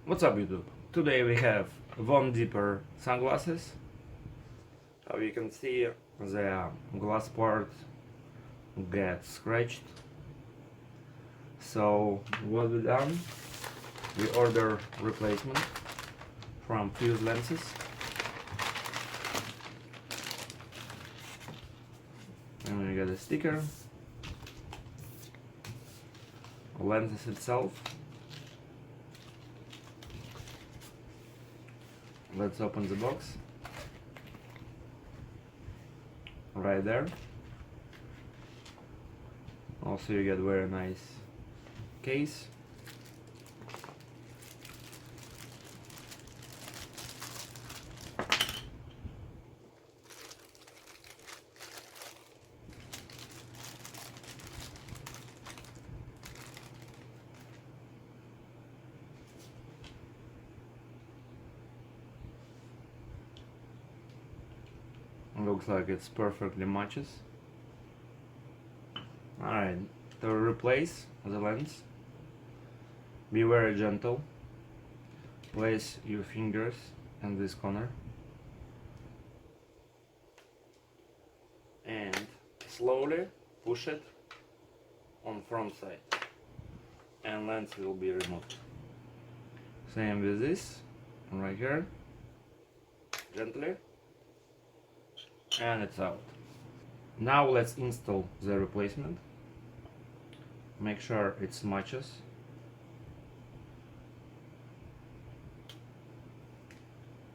What's up YouTube? Today we have Von Dieper sunglasses. How you can see, the glass part gets scratched. So what we done, we order replacement from Fuse Lenses. And we get a sticker, lenses itself. Let's open the box. Right there. Also you get very nice case. Looks like it's perfectly matches. Alright, to replace the lens, be very gentle. Place your fingers in this corner and slowly push it on front side and lens will be removed. Same with this, right here, gently, and it's out. Now let's install the replacement. Make sure it matches.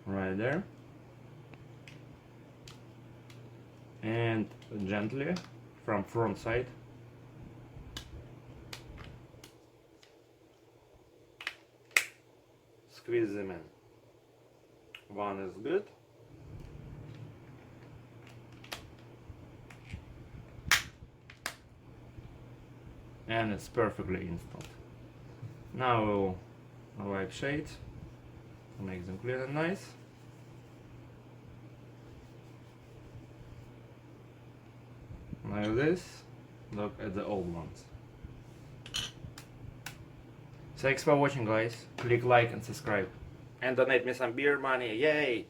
Right there. And gently from front side. Squeeze them in. One is good. And it's perfectly installed. Now we'll wipe shades to make them clear and nice. Like this. Look at the old ones. Thanks for watching, guys. Click like and subscribe. And donate me some beer money. Yay!